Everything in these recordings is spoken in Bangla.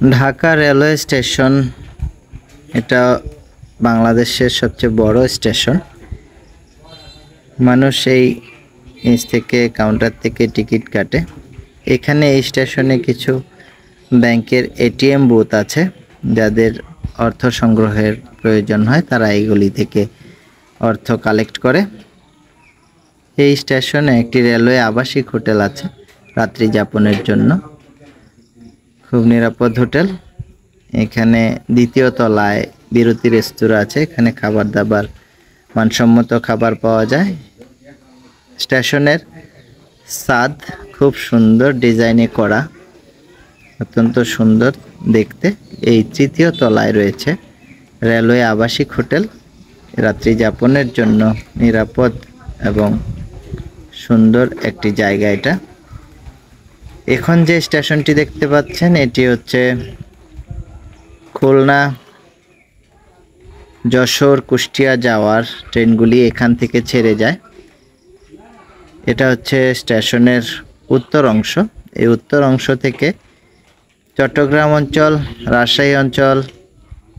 ঢাকা রেলওয়ে স্টেশন এটা বাংলাদেশের সবচেয়ে বড় স্টেশন। মানুষ এই নিচ থেকে কাউন্টার থেকে টিকিট কাটে। এখানে এই স্টেশনে কিছু ব্যাংকের এটিএম বুথ আছে, যাদের অর্থ সংগ্রহের প্রয়োজন হয় তারা এইগুলি থেকে অর্থ কালেক্ট করে। এই স্টেশনে একটি রেলওয়ে আবাসিক হোটেল আছে রাত্রি যাপনের জন্য, খুব নিরাপদ হোটেল। এখানে দ্বিতীয় তলায় বিরতি রেস্তোরাঁ আছে, এখানে খাবার দাবার মানসম্মত খাবার পাওয়া যায়। স্টেশনের ছাদ খুব সুন্দর ডিজাইনে করা, অত্যন্ত সুন্দর দেখতে। এই তৃতীয় তলায় রয়েছে রেলওয়ে আবাসিক হোটেল, রাত্রি যাপনের জন্য নিরাপদ এবং সুন্দর একটি জায়গা এটা। এখন যে স্টেশনটি দেখতে পাচ্ছেন এটি হচ্ছে খুলনা, যশোর, কুষ্টিয়া যাওয়ার ট্রেনগুলি এখান থেকে ছেড়ে যায়। এটা হচ্ছে স্টেশনের উত্তর অংশ। এই উত্তর অংশ থেকে চট্টগ্রাম অঞ্চল, রাজশাহী অঞ্চল,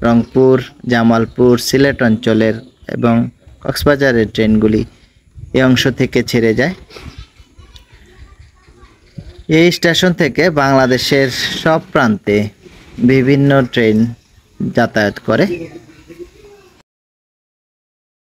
রংপুর, জামালপুর, সিলেট অঞ্চলের এবং কক্সবাজারের ট্রেনগুলি এই অংশ থেকে ছেড়ে যায়। এই স্টেশন থেকে বাংলাদেশের সব প্রান্তে বিভিন্ন ট্রেন যাতায়াত করে।